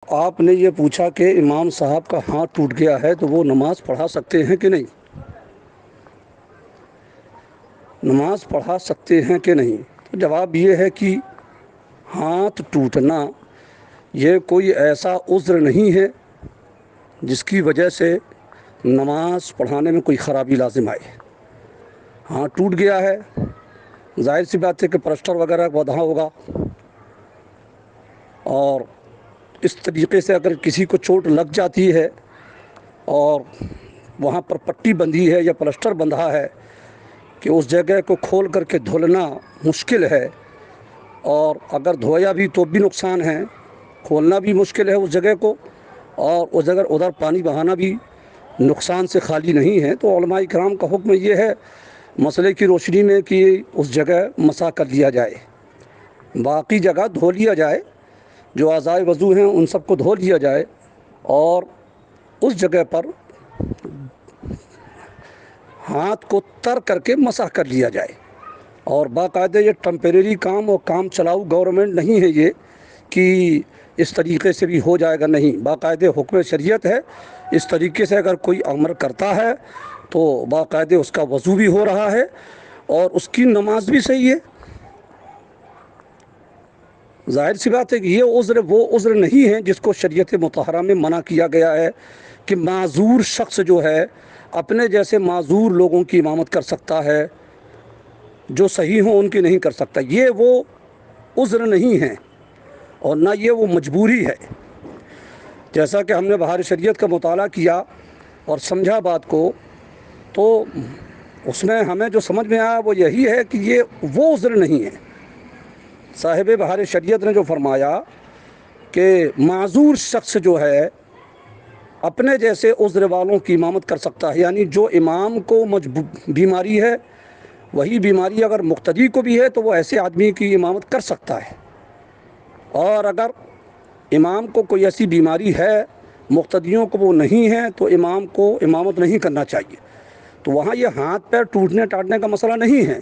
آپ نے یہ پوچھا کہ امام صاحب کا ہاتھ ٹوٹ گیا ہے تو وہ نماز پڑھا سکتے ہیں کہ نہیں؟ نماز پڑھا سکتے ہیں کہ نہیں؟ تو جواب یہ ہے کہ ہاتھ ٹوٹنا یہ کوئی ایسا عذر نہیں ہے جس کی وجہ سے نماز پڑھانے میں کوئی خرابی لازم آئے۔ ہاتھ ٹوٹ گیا ہے، ظاہر سی بات ہے کہ پلسٹر وغیرہ وہاں ہوگا، اور اس طریقے سے اگر کسی کو چوٹ لگ جاتی ہے اور وہاں پر پٹی بندھی ہے یا پلسٹر بندھا ہے کہ اس جگہ کو کھول کر کے دھلنا مشکل ہے، اور اگر دھویا بھی تو بھی نقصان ہے، کھولنا بھی مشکل ہے اس جگہ کو، اور اس جگہ ادھر پانی بہانا بھی نقصان سے خالی نہیں ہے، تو علماء کرام کا حکم یہ ہے مسئلے کی روشنی میں کہ اس جگہ مسح کر لیا جائے، باقی جگہ دھو لیا جائے، جو اعضائے وضو ہیں ان سب کو دھو لیا جائے، اور اس جگہ پر ہاتھ کو تر کر کے مسح کر لیا جائے۔ اور باقاعدہ یہ ٹمپریری کام اور کام چلاؤ گورنمنٹ نہیں ہے یہ کہ اس طریقے سے بھی ہو جائے گا، نہیں، باقاعدہ حکم شریعت ہے۔ اس طریقے سے اگر کوئی عمل کرتا ہے تو باقاعدہ اس کا وضو بھی ہو رہا ہے اور اس کی نماز بھی صحیح ہے۔ ظاہر سی بات ہے کہ یہ عذر وہ عذر نہیں ہے جس کو شریعت مطہرہ میں منع کیا گیا ہے کہ معذور شخص جو ہے اپنے جیسے معذور لوگوں کی امامت کر سکتا ہے، جو صحیح ہوں ان کی نہیں کر سکتا۔ یہ وہ عذر نہیں ہے اور نہ یہ وہ مجبوری ہے۔ جیسا کہ ہم نے بہار شریعت کا مطالعہ کیا اور سمجھا بات کو، تو اس میں ہمیں جو سمجھ میں آیا وہ یہی ہے کہ یہ وہ عذر نہیں ہے۔ صاحب بہار شریعت نے جو فرمایا کہ معذور شخص جو ہے اپنے جیسے عذر والوں کی امامت کر سکتا ہے، یعنی جو امام کو بیماری ہے وہی بیماری اگر مقتدی کو بھی ہے تو وہ ایسے آدمی کی امامت کر سکتا ہے، اور اگر امام کو کوئی ایسی بیماری ہے مقتدیوں کو وہ نہیں ہے تو امام کو امامت نہیں کرنا چاہیے۔ تو وہاں یہ ہاتھ پیر ٹوٹنے ٹاٹنے کا مسئلہ نہیں ہے،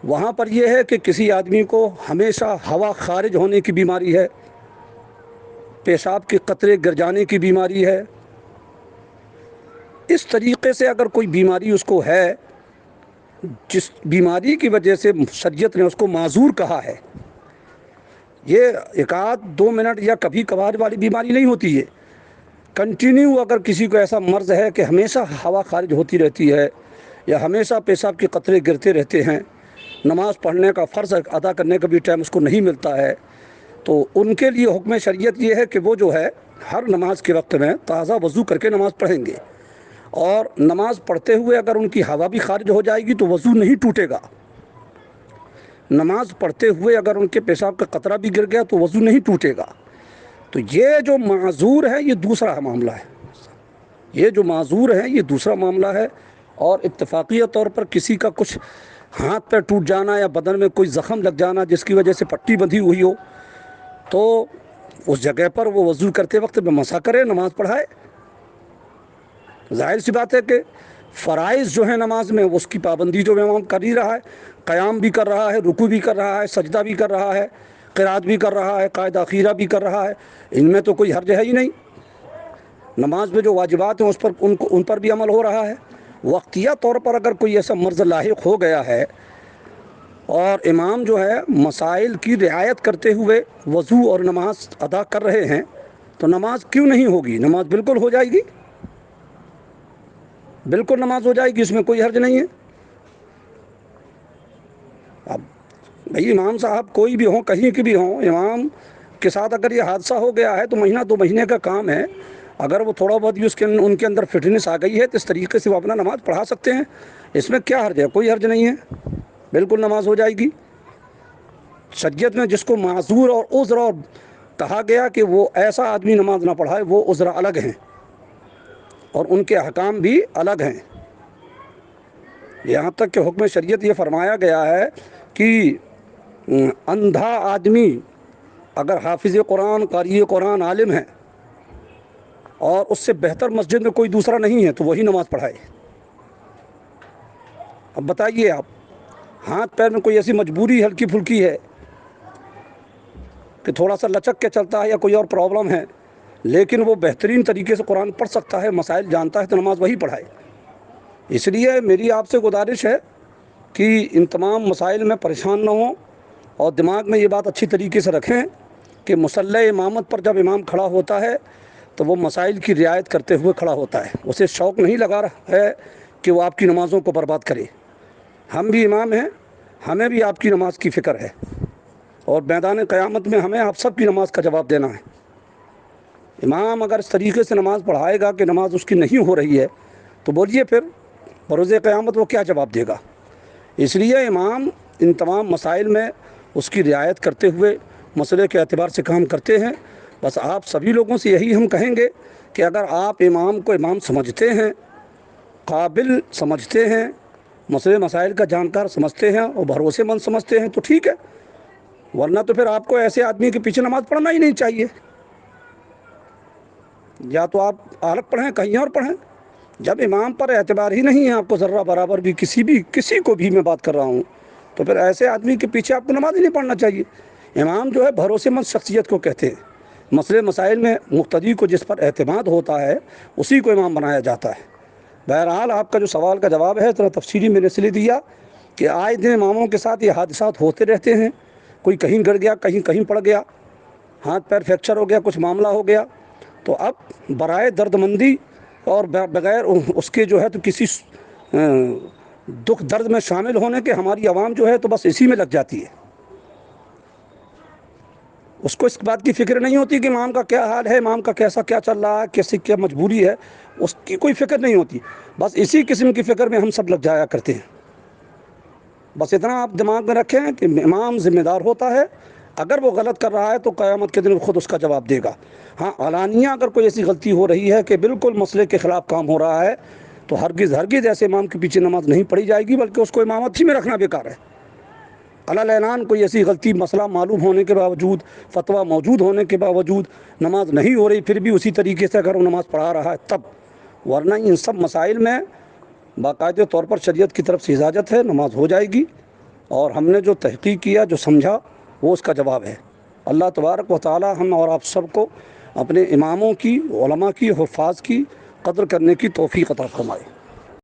وہاں پر یہ ہے کہ کسی آدمی کو ہمیشہ ہوا خارج ہونے کی بیماری ہے، پیشاب کے قطرے گر جانے کی بیماری ہے، اس طریقے سے اگر کوئی بیماری اس کو ہے جس بیماری کی وجہ سے شریعت نے اس کو معذور کہا ہے، یہ ایک آدھ 2 منٹ یا کبھی کبھار والی بیماری نہیں ہوتی ہے، کنٹینیو اگر کسی کو ایسا مرض ہے کہ ہمیشہ ہوا خارج ہوتی رہتی ہے یا ہمیشہ پیشاب کے قطرے گرتے رہتے ہیں، نماز پڑھنے کا فرض ادا کرنے کا بھی ٹائم اس کو نہیں ملتا ہے، تو ان کے لیے حکم شریعت یہ ہے کہ وہ جو ہے ہر نماز کے وقت میں تازہ وضو کر کے نماز پڑھیں گے، اور نماز پڑھتے ہوئے اگر ان کی ہوا بھی خارج ہو جائے گی تو وضو نہیں ٹوٹے گا۔ نماز پڑھتے ہوئے اگر ان کے پیشاب کا قطرہ بھی گر گیا تو وضو نہیں ٹوٹے گا۔ تو یہ جو معذور ہے یہ دوسرا معاملہ ہے، یہ جو معذور ہے یہ دوسرا معاملہ ہے، اور اتفاقیہ طور پر کسی کا کچھ ہاتھ پہ ٹوٹ جانا یا بدن میں کوئی زخم لگ جانا جس کی وجہ سے پٹی بندھی ہوئی ہو تو اس جگہ پر وہ وضو کرتے وقت میں مسح کرے، نماز پڑھائے۔ ظاہر سی بات ہے کہ فرائض جو ہیں نماز میں اس کی پابندی جو امام کر ہی رہا ہے، قیام بھی کر رہا ہے، رکوع بھی کر رہا ہے، سجدہ بھی کر رہا ہے، قرات بھی کر رہا ہے، قاعدہ اخیرہ بھی کر رہا ہے، ان میں تو کوئی حرج ہے ہی نہیں۔ نماز میں جو واجبات ہیں ان پر بھی عمل ہو رہا ہے۔ وقتیہ طور پر اگر کوئی ایسا مرض لاحق ہو گیا ہے اور امام جو ہے مسائل کی رعایت کرتے ہوئے وضو اور نماز ادا کر رہے ہیں تو نماز کیوں نہیں ہوگی؟ نماز بالکل ہو جائے گی، بالکل نماز ہو جائے گی، اس میں کوئی حرج نہیں ہے۔ اب بھئی امام صاحب کوئی بھی ہوں، کہیں کے بھی ہوں، امام کے ساتھ اگر یہ حادثہ ہو گیا ہے تو مہینہ 2 مہینے کا کام ہے، اگر وہ تھوڑا بہت بھی ان کے اندر فٹنس آ گئی ہے تو اس طریقے سے وہ اپنا نماز پڑھا سکتے ہیں، اس میں کیا حرج ہے؟ کوئی حرج نہیں ہے، بالکل نماز ہو جائے گی۔ شریعت میں جس کو معذور اور عذر اور کہا گیا کہ وہ ایسا آدمی نماز نہ پڑھائے، وہ عذر الگ ہیں اور ان کے احکام بھی الگ ہیں۔ یہاں تک کہ حکم شریعت یہ فرمایا گیا ہے کہ اندھا آدمی اگر حافظ قرآن، قاری قرآن، عالم ہے اور اس سے بہتر مسجد میں کوئی دوسرا نہیں ہے تو وہی نماز پڑھائے۔ اب بتائیے آپ، ہاتھ پیر میں کوئی ایسی مجبوری ہلکی پھلکی ہے کہ تھوڑا سا لچک کے چلتا ہے یا کوئی اور پرابلم ہے لیکن وہ بہترین طریقے سے قرآن پڑھ سکتا ہے، مسائل جانتا ہے، تو نماز وہی پڑھائے۔ اس لیے میری آپ سے گزارش ہے کہ ان تمام مسائل میں پریشان نہ ہوں، اور دماغ میں یہ بات اچھی طریقے سے رکھیں کہ مصلی امامت پر جب امام کھڑا ہوتا ہے تو وہ مسائل کی رعایت کرتے ہوئے کھڑا ہوتا ہے، اسے شوق نہیں لگا رہا ہے کہ وہ آپ کی نمازوں کو برباد کرے۔ ہم بھی امام ہیں، ہمیں بھی آپ کی نماز کی فکر ہے، اور میدان قیامت میں ہمیں آپ سب کی نماز کا جواب دینا ہے۔ امام اگر اس طریقے سے نماز پڑھائے گا کہ نماز اس کی نہیں ہو رہی ہے، تو بولیے پھر بروز قیامت وہ کیا جواب دے گا؟ اس لیے امام ان تمام مسائل میں اس کی رعایت کرتے ہوئے مسئلے کے اعتبار سے کام کرتے ہیں۔ بس آپ سبھی لوگوں سے یہی ہم کہیں گے کہ اگر آپ امام کو امام سمجھتے ہیں، قابل سمجھتے ہیں، مسئلے مسائل کا جانکار سمجھتے ہیں اور بھروسے مند سمجھتے ہیں تو ٹھیک ہے، ورنہ تو پھر آپ کو ایسے آدمی کے پیچھے نماز پڑھنا ہی نہیں چاہیے۔ یا تو آپ الگ پڑھیں، کہیں اور پڑھیں۔ جب امام پر اعتبار ہی نہیں ہے آپ کو ذرہ برابر بھی، کسی کو بھی میں بات کر رہا ہوں، تو پھر ایسے آدمی کے پیچھے آپ کو نماز ہی نہیں پڑھنا چاہیے۔ امام جو ہے بھروسے مند شخصیت کو کہتے ہیں۔ مسئلے مسائل میں مقتدی کو جس پر اعتماد ہوتا ہے اسی کو امام بنایا جاتا ہے۔ بہرحال آپ کا جو سوال کا جواب ہے اتنا تفصیلی میں نے اس لیے دیا کہ آئے دن اماموں کے ساتھ یہ حادثات ہوتے رہتے ہیں، کوئی کہیں گر گیا، کہیں پڑ گیا، ہاتھ پیر فریکچر ہو گیا، کچھ معاملہ ہو گیا، تو اب برائے درد مندی اور بغیر اس کے جو ہے تو کسی دکھ درد میں شامل ہونے کے ہماری عوام جو ہے تو بس اسی میں لگ جاتی ہے۔ اس کو اس بات کی فکر نہیں ہوتی کہ امام کا کیا حال ہے، امام کا کیسا کیا چل رہا ہے، کیسی کیا مجبوری ہے، اس کی کوئی فکر نہیں ہوتی۔ بس اسی قسم کی فکر میں ہم سب لگ جایا کرتے ہیں۔ بس اتنا آپ دماغ میں رکھیں کہ امام ذمہ دار ہوتا ہے، اگر وہ غلط کر رہا ہے تو قیامت کے دن خود اس کا جواب دے گا۔ ہاں، علانیہ اگر کوئی ایسی غلطی ہو رہی ہے کہ بالکل مسئلے کے خلاف کام ہو رہا ہے تو ہرگز ایسے امام کے پیچھے نماز نہیں پڑھی جائے گی، بلکہ اس کو امامت ہی میں رکھنا بیکار ہے۔ علی اعلان کوئی ایسی غلطی، مسئلہ معلوم ہونے کے باوجود، فتویٰ موجود ہونے کے باوجود نماز نہیں ہو رہی، پھر بھی اسی طریقے سے اگر وہ نماز پڑھا رہا ہے تب، ورنہ ان سب مسائل میں باقاعدہ طور پر شریعت کی طرف سے اجازت ہے، نماز ہو جائے گی، اور ہم نے جو تحقیق کیا، جو سمجھا، وہ اس کا جواب ہے۔ اللہ تبارک و تعالی ہم اور آپ سب کو اپنے اماموں کی، علماء کی، حفاظ کی قدر کرنے کی توفیق عطا فرمائے۔